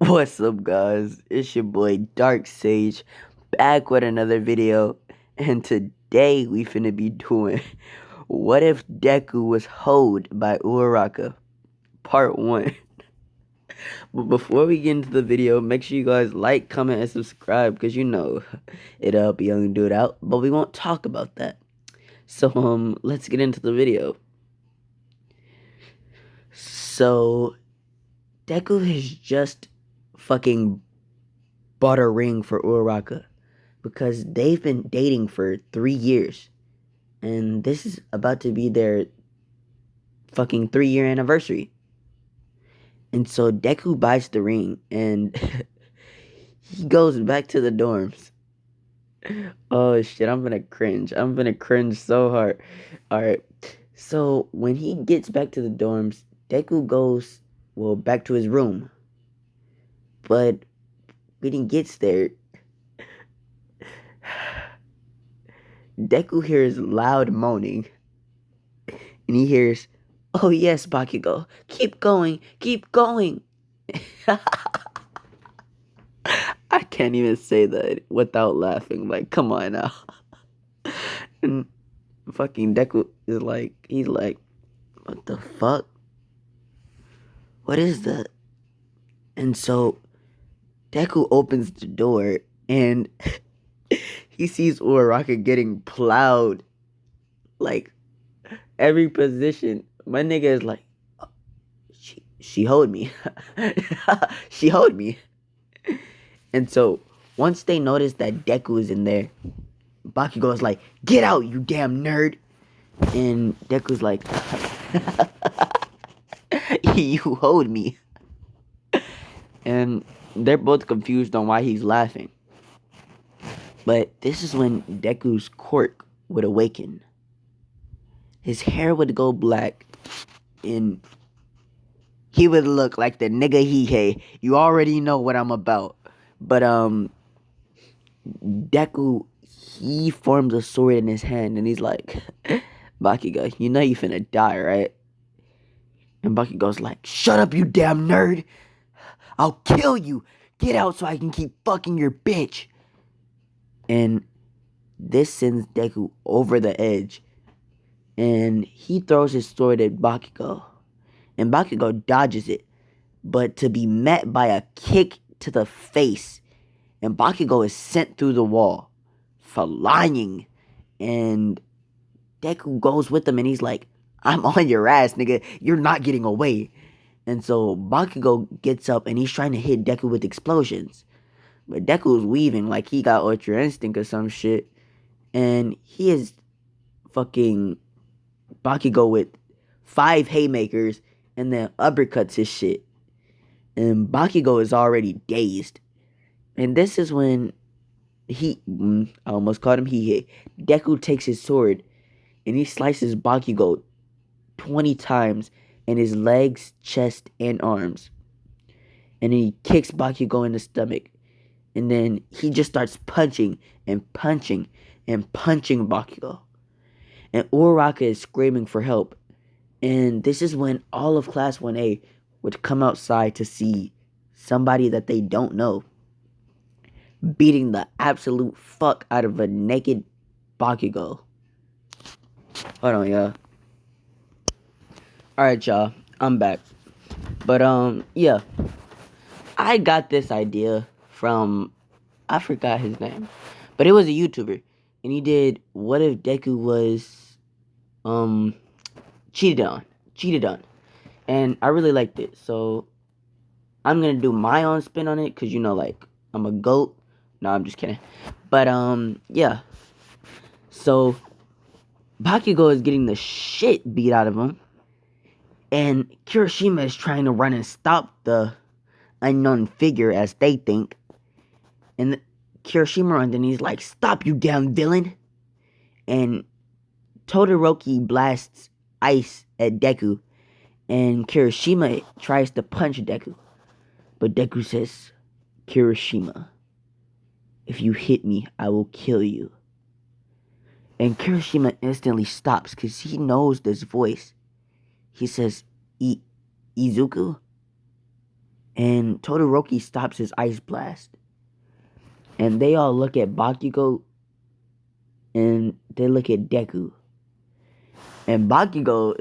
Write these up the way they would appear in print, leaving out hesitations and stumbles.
What's up, guys? It's your boy Dark Sage back with another video, and today we finna be doing What If Deku Was Hoed by Uraraka Part 1. But before we get into the video, make sure you guys like, comment, and subscribe because it'll help a young dude out, but we won't talk about that. So, let's get into the video. So, Deku has just fucking bought a ring for Uraraka because they've been dating for 3 years. And this is about to be their fucking 3 year anniversary. And so Deku buys the ring and he goes back to the dorms. Oh shit, I'm gonna cringe. I'm gonna cringe so hard. Alright. So when he gets back to the dorms, Deku goes, back to his room. But when he gets there, Deku hears loud moaning. And he hears, "Oh yes, Bakugo, keep going, keep going." I can't even say that without laughing. Like, come on now. And fucking Deku is like, he's like, "What the fuck? What is that?" And so Deku opens the door and he sees Uraraka getting plowed. Like, every position. My nigga is like, she hold me. She hold me. And so once they notice that Deku is in there, Bakugo is like, "Get out, you damn nerd." And Deku's like, "You hold me." And they're both confused on why he's laughing. But this is when Deku's quirk would awaken. His hair would go black and he would look like the nigga he hate. You already know what I'm about. But Deku, he forms a sword in his hand and he's like, "Bakugo, you know you finna die, right?" And Bakugo's like, "Shut up, you damn nerd. I'll kill you. Get out so I can keep fucking your bitch." And this sends Deku over the edge. And he throws his sword at Bakugo. And Bakugo dodges it. But to be met by a kick to the face. And Bakugo is sent through the wall, flying. And Deku goes with him and he's like, "I'm on your ass, nigga. You're not getting away." And so Bakugo gets up and he's trying to hit Deku with explosions. But Deku's weaving like he got Ultra Instinct or some shit. And he is fucking Bakugo with 5 haymakers and then uppercuts his shit. And Bakugo is already dazed. And this is when I almost called him he. Deku takes his sword and he slices Bakugo 20 times in his legs, chest, and arms. And then he kicks Bakugo in the stomach. And then he just starts punching and punching and punching Bakugo. And Uraraka is screaming for help. And this is when all of Class 1A would come outside to see somebody that they don't know beating the absolute fuck out of a naked Bakugo. Hold on, y'all. Alright, y'all. I'm back. But, yeah. I got this idea from, I forgot his name. But it was a YouTuber. And he did, what if Deku was, cheated on. And I really liked it. So, I'm gonna do my own spin on it. Because, like, I'm a goat. No, I'm just kidding. But, yeah. So, Bakugo is getting the shit beat out of him. And Kirishima is trying to run and stop the unknown figure, as they think. And Kirishima runs and he's like, "Stop, you damn villain." And Todoroki blasts ice at Deku. And Kirishima tries to punch Deku. But Deku says, "Kirishima, if you hit me, I will kill you." And Kirishima instantly stops because he knows this voice. He says, Izuku? And Todoroki stops his ice blast. And they all look at Bakugo and they look at Deku. And Bakugo,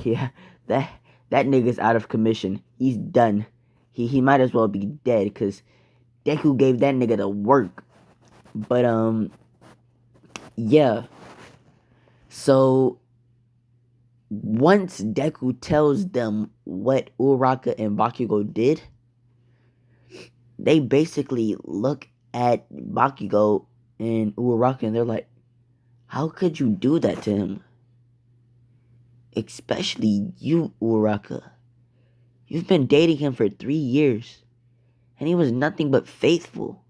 yeah, that nigga's out of commission. He's done. He might as well be dead because Deku gave that nigga the work. But yeah. So once Deku tells them what Uraraka and Bakugo did, they basically look at Bakugo and Uraraka and they're like, how could you do that to him? Especially you, Uraraka. You've been dating him for 3 years, and he was nothing but faithful.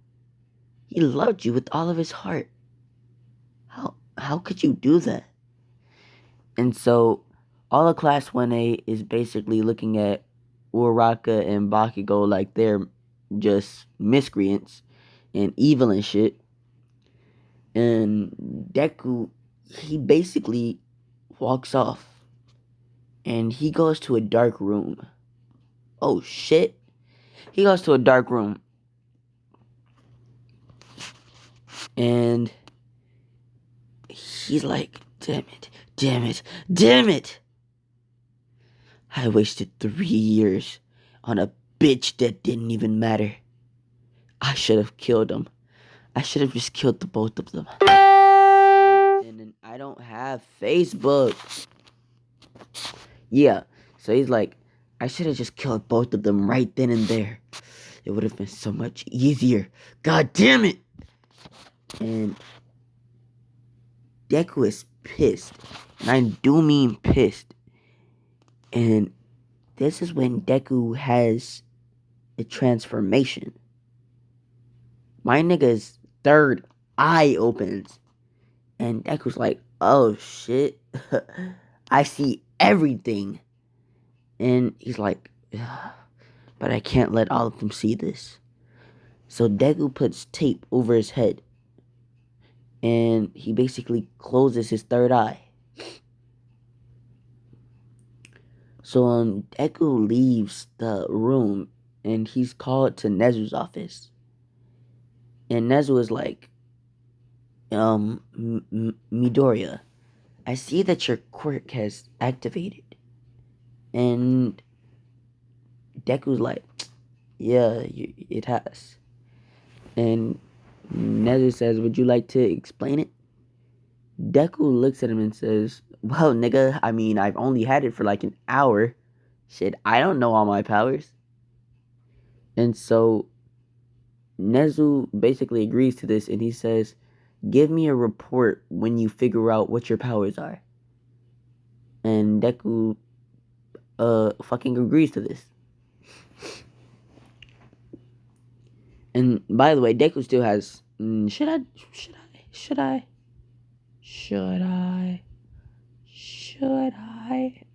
He loved you with all of his heart. How could you do that? And so all of Class 1A is basically looking at Uraraka and Bakugo like they're just miscreants and evil and shit. And Deku, he basically walks off and he goes to a dark room. Oh shit. He goes to a dark room and he's like, damn it, damn it, damn it. I wasted 3 years on a bitch that didn't even matter. I should have killed him. I should have just killed the both of them. And I don't have Facebook. Yeah, so he's like, I should have just killed both of them right then and there. It would have been so much easier. God damn it! And Deku is pissed. And I do mean pissed. And this is when Deku has a transformation. My nigga's third eye opens. And Deku's like, oh shit. I see everything. And he's like, but I can't let all of them see this. So Deku puts tape over his head. And he basically closes his third eye. So Deku leaves the room and he's called to Nezu's office. And Nezu is like, Midoriya, I see that your quirk has activated. And Deku's like, yeah, it has. And Nezu says, would you like to explain it? Deku looks at him and says, well, nigga, I mean, I've only had it for like an hour. Shit, I don't know all my powers. And so Nezu basically agrees to this and he says, give me a report when you figure out what your powers are. And Deku fucking agrees to this. And by the way, Deku still has should I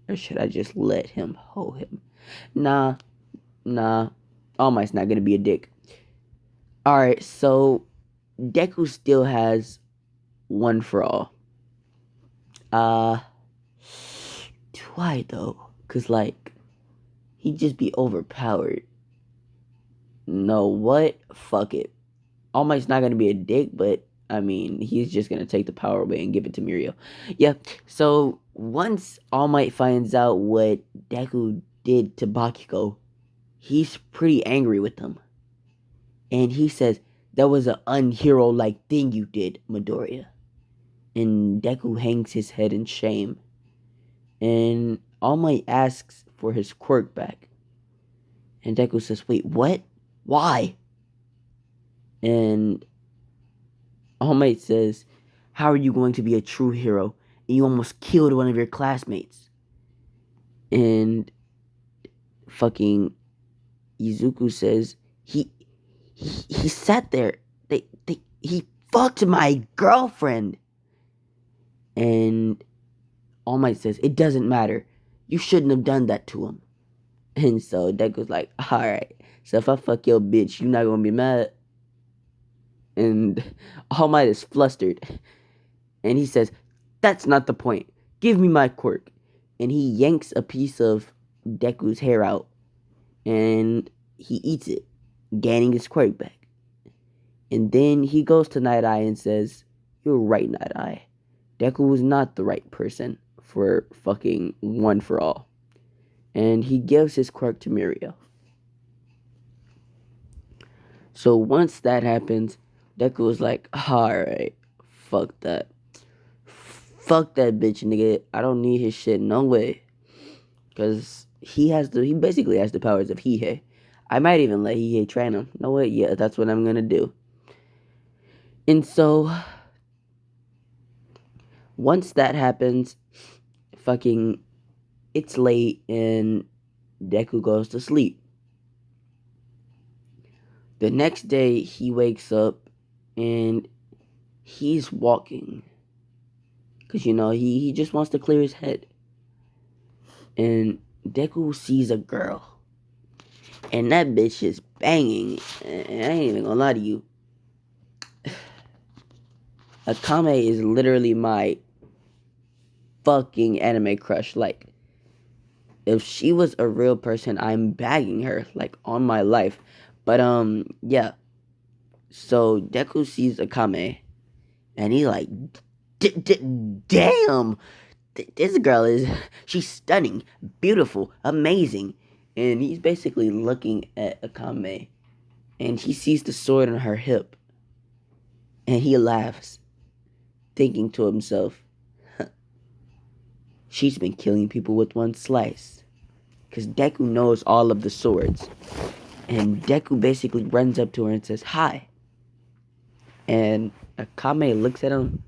or should I just let him hold him? Nah. All Might's not gonna be a dick. Alright, so Deku still has one for all. Do I though? Cause like he'd just be overpowered. No, what? Fuck it. All Might's not gonna be a dick, but I mean, he's just gonna take the power away and give it to Mirio. Yeah. So once All Might finds out what Deku did to Bakugo, he's pretty angry with him. And he says, that was an unhero-like thing you did, Midoriya. And Deku hangs his head in shame. And All Might asks for his quirk back. And Deku says, wait, what? Why? And All Might says, how are you going to be a true hero? And you almost killed one of your classmates. And fucking Izuku says, he sat there. He fucked my girlfriend. And All Might says, it doesn't matter. You shouldn't have done that to him. And so Deku's like, alright. So if I fuck your bitch, you're not gonna be mad. And All Might is flustered. And he says, that's not the point. Give me my quirk. And he yanks a piece of Deku's hair out. And he eats it, gaining his quirk back. And then he goes to Night Eye and says, "You're right, Night Eye. Deku was not the right person for fucking One for All." And he gives his quirk to Mirio. So once that happens, Deku was like, "Alright, fuck that. Fuck that bitch, nigga. I don't need his shit, no way." Because he basically has the powers of Hihei. I might even let Hihei train him. No way, yeah, that's what I'm gonna do. And so, once that happens, fucking, it's late and Deku goes to sleep. The next day, he wakes up and he's walking. Because, he just wants to clear his head. And Deku sees a girl. And that bitch is banging. And I ain't even gonna lie to you. Akame is literally my fucking anime crush. Like, if she was a real person, I'm bagging her, like, on my life. But, yeah. So, Deku sees Akame, and he's like, damn! This girl she's stunning, beautiful, amazing. And he's basically looking at Akame, and he sees the sword on her hip, and he laughs, thinking to himself, she's been killing people with one slice. Because Deku knows all of the swords. And Deku basically runs up to her and says, "Hi." And Akame looks at him.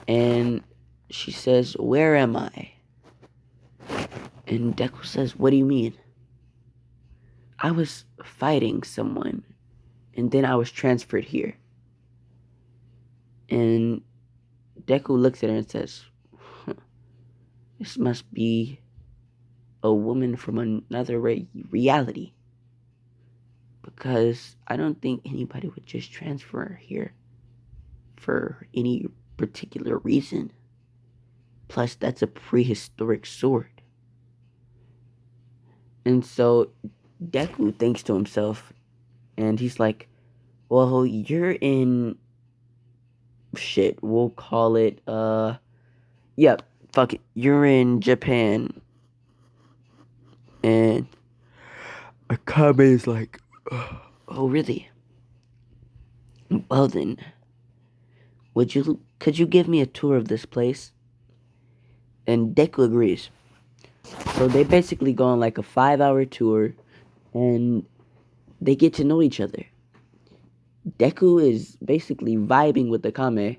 And she says, "Where am I?" And Deku says, "What do you mean?" "I was fighting someone. And then I was transferred here." And Deku looks at her and says, "This must be a woman from another reality. Because I don't think anybody would just transfer her here for any particular reason. Plus, that's a prehistoric sword." And so Deku thinks to himself, and he's like, "Well, you're in shit. We'll call it, yeah, fuck it. You're in Japan." And Akabe is like, "Oh, really? Well then, could you give me a tour of this place?" And Deku agrees. So they basically go on like a 5-hour tour, and they get to know each other. Deku is basically vibing with Akame,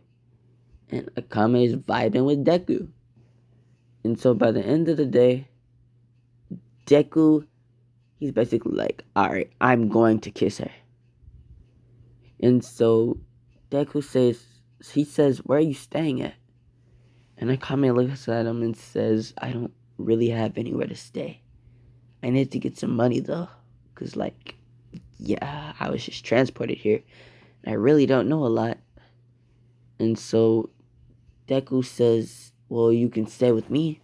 and Akame is vibing with Deku. And so by the end of the day, Deku, he's basically like, "Alright, I'm going to kiss her." And so Deku says, "Where are you staying at?" And Akame looks at him and says, "I don't really have anywhere to stay. I need to get some money though. Because, like, yeah, I was just transported here. And I really don't know a lot." And so Deku says, "Well, you can stay with me."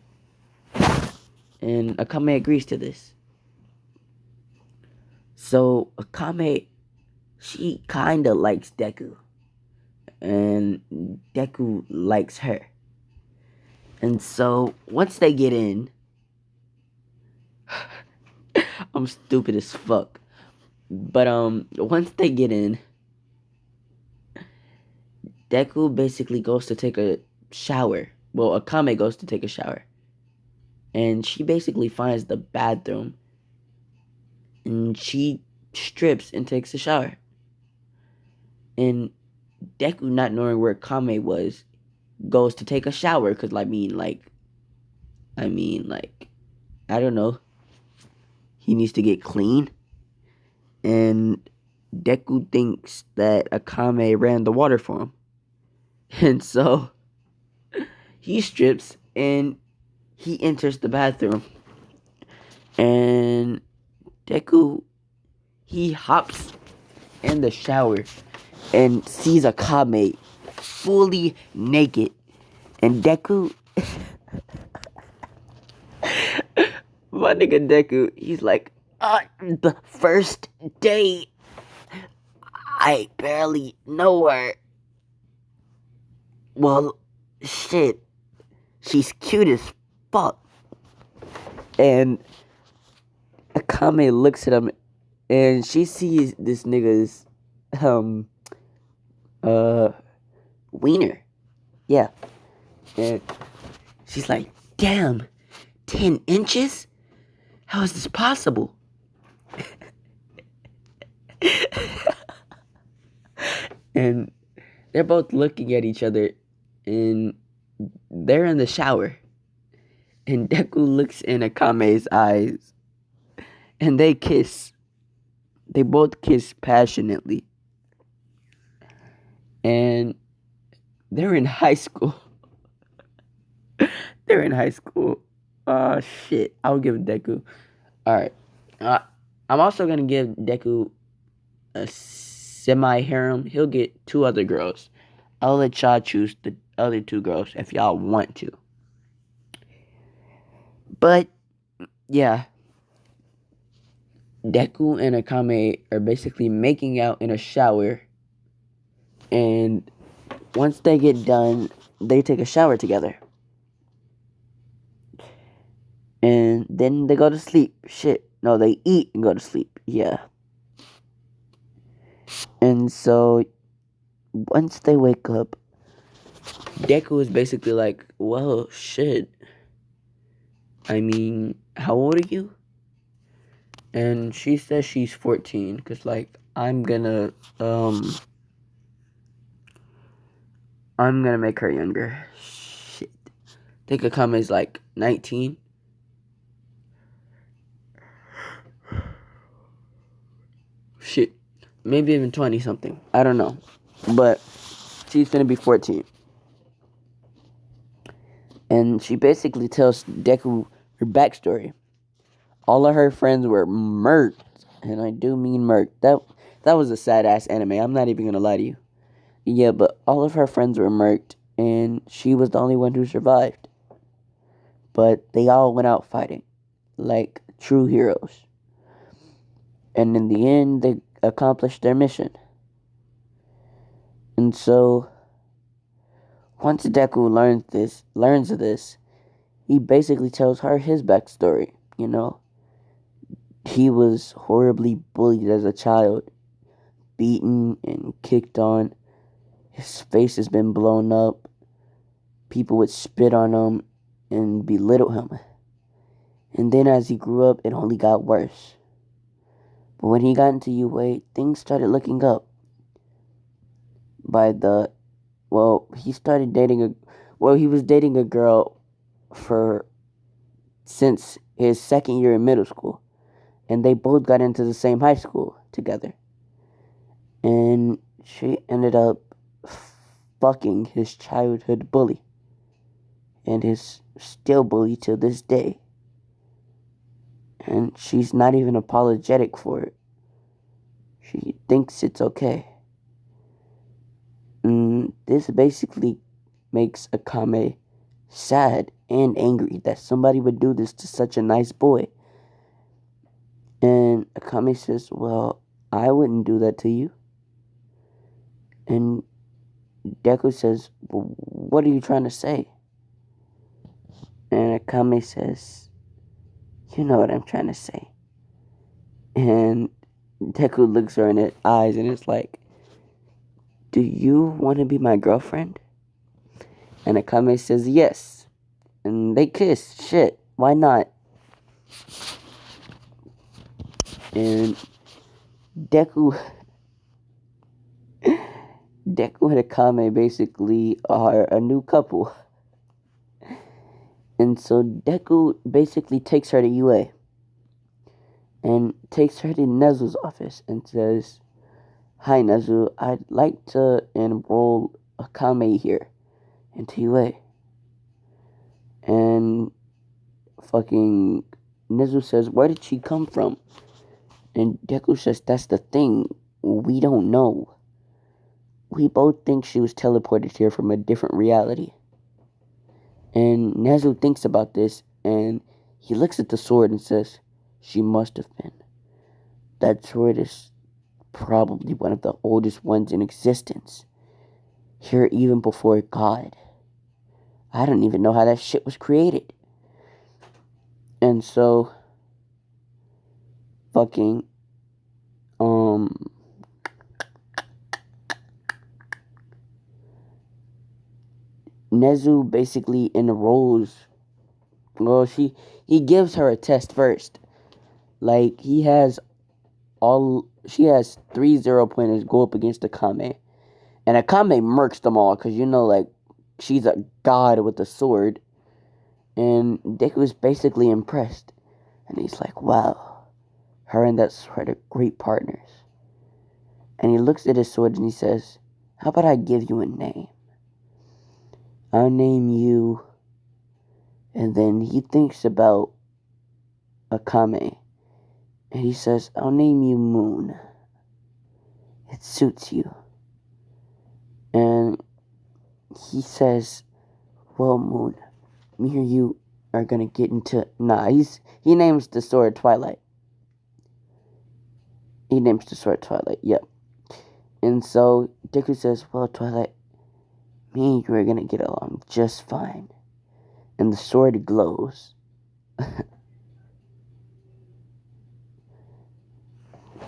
And Akame agrees to this. So Akame, she kinda likes Deku. And Deku likes her. And so once they get in, I'm stupid as fuck. But once they get in, Deku basically goes to take a shower. Well, Akame goes to take a shower. And she basically finds the bathroom. And she strips and takes a shower. And Deku, not knowing where Akame was, goes to take a shower. Because, I mean, I don't know. He needs to get clean. And Deku thinks that Akame ran the water for him. And so he strips and he enters the bathroom. And Deku, he hops in the shower and sees Akame fully naked. And Deku, my nigga Deku, he's like, The first date. I barely know her. Well, shit. She's cute as fuck. And Akame looks at him and she sees this nigga's um uh wiener. Yeah. And she's like, damn, 10 inches? How is this possible? And they're both looking at each other and they're in the shower. And Deku looks in Akame's eyes and they kiss. They both kiss passionately. And they're in high school. They're in high school. Oh, shit. I'll give Deku. Alright. I'm also going to give Deku a semi-harem. He'll get 2 other girls. I'll let y'all choose the other 2 girls if y'all want to. But, yeah. Deku and Akame are basically making out in a shower. And once they get done, they take a shower together. And then they go to sleep. Shit. No, they eat and go to sleep. Yeah. And so, once they wake up, Deku is basically like, well, shit. I mean, how old are you? And she says she's 14. Because, like, I'm gonna make her younger. Shit. I think Akame is like 19. Shit. Maybe even 20 something. I don't know. But she's gonna be 14. And she basically tells Deku her backstory. All of her friends were murked. And I do mean murked. That was a sad ass anime. I'm not even gonna lie to you. Yeah, but all of her friends were murked. And she was the only one who survived. But they all went out fighting. Like true heroes. And in the end, they accomplished their mission. And so, once Deku learns of this, he basically tells her his backstory. You know, he was horribly bullied as a child, beaten and kicked on. His face has been blown up. People would spit on him and belittle him. And then as he grew up, it only got worse. But when he got into UA, things started looking up. He was dating a girl since his second year in middle school. And they both got into the same high school together. And she ended up fucking his childhood bully. And is still bully to this day. And she's not even apologetic for it. She thinks it's okay. And this basically makes Akame sad and angry that somebody would do this to such a nice boy. And Akame says, well, I wouldn't do that to you. And Deku says, well, what are you trying to say? And Akame says, you know what I'm trying to say. And Deku looks her in the eyes and it's like, do you want to be my girlfriend? And Akame says yes. And they kiss. Shit, why not? And Deku and Akame basically are a new couple. And so Deku basically takes her to UA. And takes her to Nezu's office and says, hi Nezu, I'd like to enroll Akame here into UA. And fucking Nezu says, where did she come from? And Deku says, that's the thing, we don't know. We both think she was teleported here from a different reality. And Nezu thinks about this and he looks at the sword and says, she must have been. That sword is probably one of the oldest ones in existence. Here even before God. I don't even know how that shit was created. And so, fucking, Nezu basically enrolls. Well, he gives her a test first. Like, she has 3 0-pointers go up against Akame. And Akame murks them all, because like, she's a god with a sword. And Deku is basically impressed. And he's like, wow, her and that sword are great partners. And he looks at his sword and he says, how about I give you a name? I'll name you. And then he thinks about Akame. And he says, I'll name you Moon. It suits you. And he says, well, Moon, me or you are gonna get into... he names the sword Twilight. He names the sword Twilight, yep. And so Deku says, well, Twilight, me and you are gonna get along just fine. And the sword glows.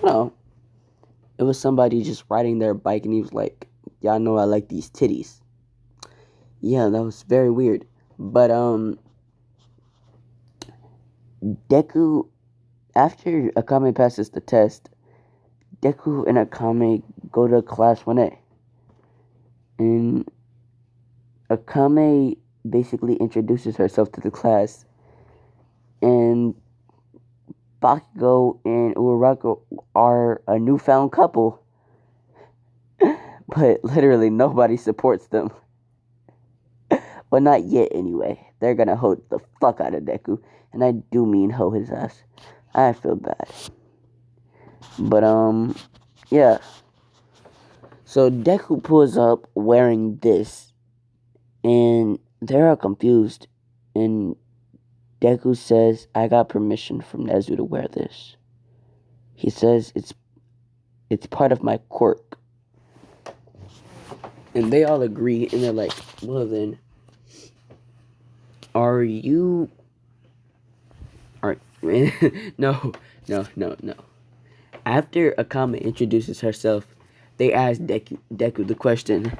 No. It was somebody just riding their bike and he was like, y'all know I like these titties. Yeah, that was very weird. But, Deku, after Akame passes the test, Deku and Akame go to class 1A. And Akame basically introduces herself to the class. And Bakugo and Uraraka are a newfound couple. But literally nobody supports them. Well, not yet anyway. They're gonna hold the fuck out of Deku. And I do mean hoe his ass. I feel bad. But, yeah. So Deku pulls up wearing this. And they're all confused. And Deku says, I got permission from Nezu to wear this. He says, it's part of my quirk. And they all agree, and they're like, well then, no. After Akame introduces herself, they ask Deku the question,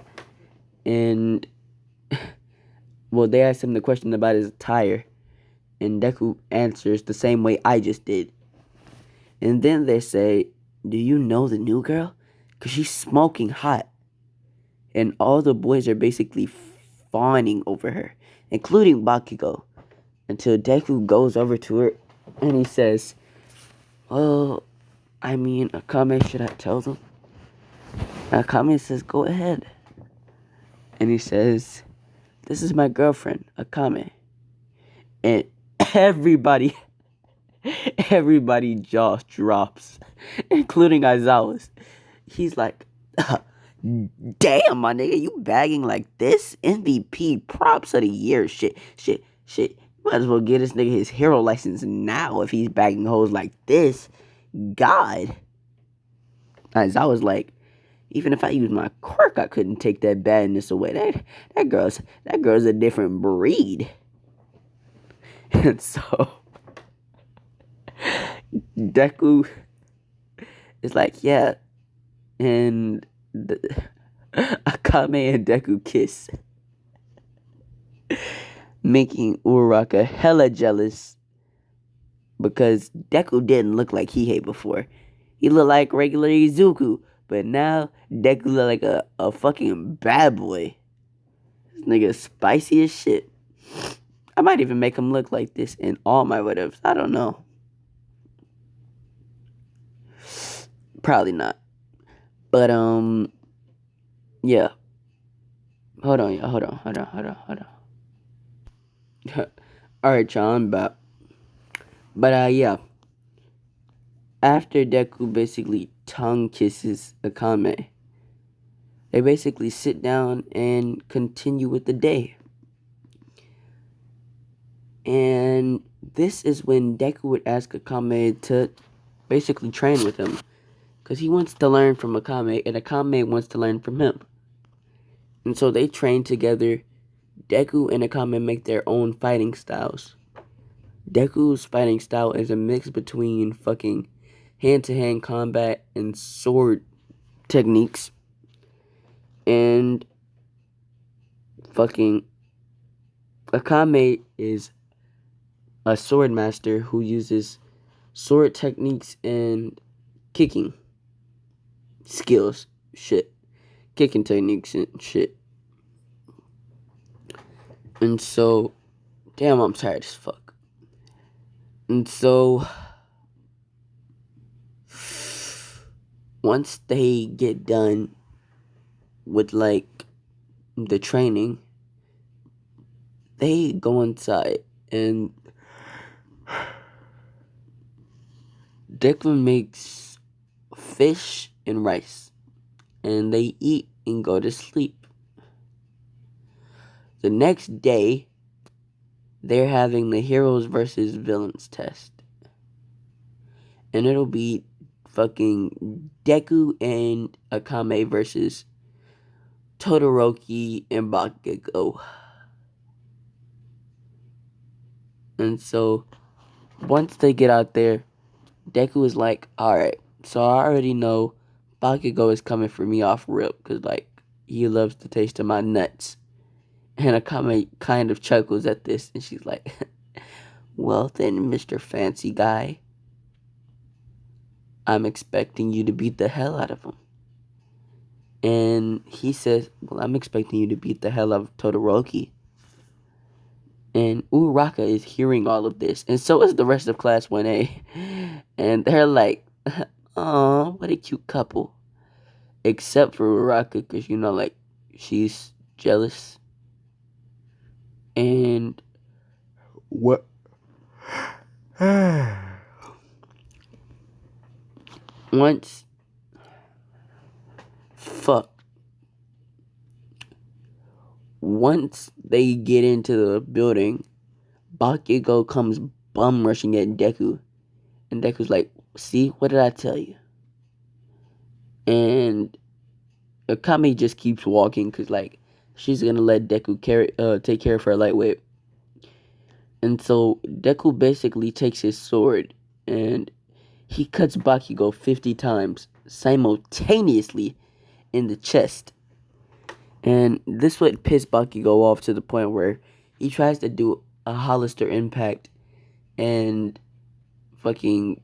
and, well, they ask him the question about his attire, and Deku answers the same way I just did. And then they say, do you know the new girl? Because she's smoking hot. And all the boys are basically fawning over her, including Bakugo, until Deku goes over to her and he says, well, I mean, Akame, should I tell them? Akame says, go ahead. And he says, this is my girlfriend, Akame. And everybody jaw drops, including Aizawa's. He's like, damn, my nigga, you bagging like this? MVP props of the year. Shit. Might as well get this nigga his hero license now if he's bagging hoes like this. God. Aizawa's like, even if I use my quirk, I couldn't take that badness away. That girl's a different breed. And so Deku is like, yeah. And Akame and Deku kiss, making Uraraka hella jealous because Deku didn't look like Hihei before. He looked like regular Izuku, but now Deku look like a fucking bad boy. This nigga is spicy as shit. I might even make him look like this in all my whatevers. I don't know. Probably not. But, yeah. Hold on, y'all. Hold on. Alright, y'all, I'm back. But, yeah. After Deku basically tongue kisses Akame, they basically sit down and continue with the day. And this is when Deku would ask Akame to basically train with him. Because he wants to learn from Akame, and Akame wants to learn from him. And so they train together. Deku and Akame make their own fighting styles. Deku's fighting style is a mix between fucking hand-to-hand combat and sword techniques. And fucking Akame is a sword master who uses sword techniques and kicking skills. Shit. Kicking techniques and shit. And so, damn, I'm tired as fuck. And so, once they get done with like the training, they go inside and Deku makes fish and rice, and they eat and go to sleep. The next day, they're having the heroes versus villains test, and it'll be fucking Deku and Akame versus Todoroki and Bakugo. And so, once they get out there, Deku is like, alright, so I already know Bakugo is coming for me off rip, because, like, he loves the taste of my nuts. And Akame kind of chuckles at this, and she's like, well then, Mr. Fancy Guy, I'm expecting you to beat the hell out of him. And he says, well, I'm expecting you to beat the hell out of Todoroki. And Uraraka is hearing all of this, and so is the rest of Class 1A. And they're like, aw, what a cute couple. Except for Uraraka, because, you know, like, she's jealous. And what? Once, once they get into the building, Bakugo comes bum rushing at Deku. And Deku's like, see, what did I tell you? And Akame just keeps walking because, like, she's going to let Deku take care of her lightweight. And so Deku basically takes his sword and he cuts Bakugo 50 times simultaneously in the chest. And this would piss Bakugo off to the point where he tries to do a Hollister impact, and fucking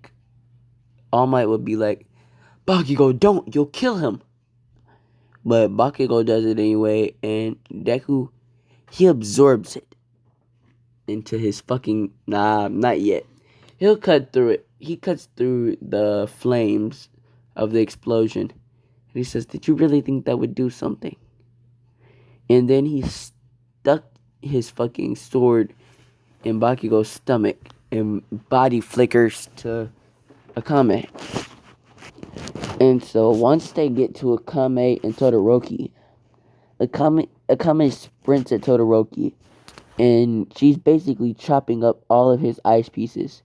All Might would be like, Bakugo, don't, you'll kill him. But Bakugo does it anyway, and Deku, he absorbs it into his fucking, not yet. He'll cut through it. He cuts through the flames of the explosion. And he says, did you really think that would do something? And then he stuck his fucking sword in Bakugo's stomach and body flickers to Akame. And so once they get to Akame and Todoroki, Akame sprints at Todoroki, and she's basically chopping up all of his ice pieces.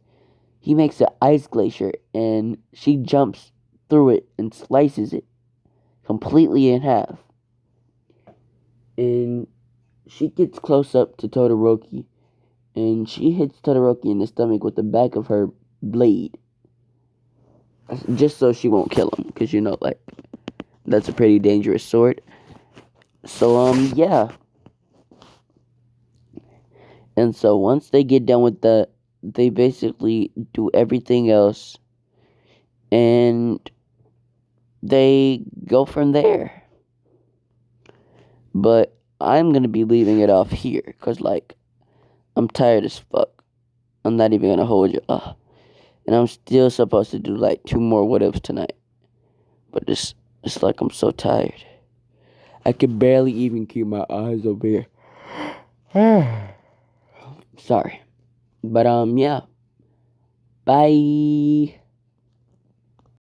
He makes an ice glacier, and she jumps through it and slices it completely in half. And she gets close up to Todoroki, and she hits Todoroki in the stomach with the back of her blade. Just so she won't kill him, because, you know, like, that's a pretty dangerous sword. So, yeah. And so once they get done with that, they basically do everything else, and they go from there. But I'm going to be leaving it off here, because, like, I'm tired as fuck. I'm not even going to hold you. And I'm still supposed to do, like, 2 more what-ifs tonight. But it's like I'm so tired. I can barely even keep my eyes over here. Sorry. But, yeah. Bye.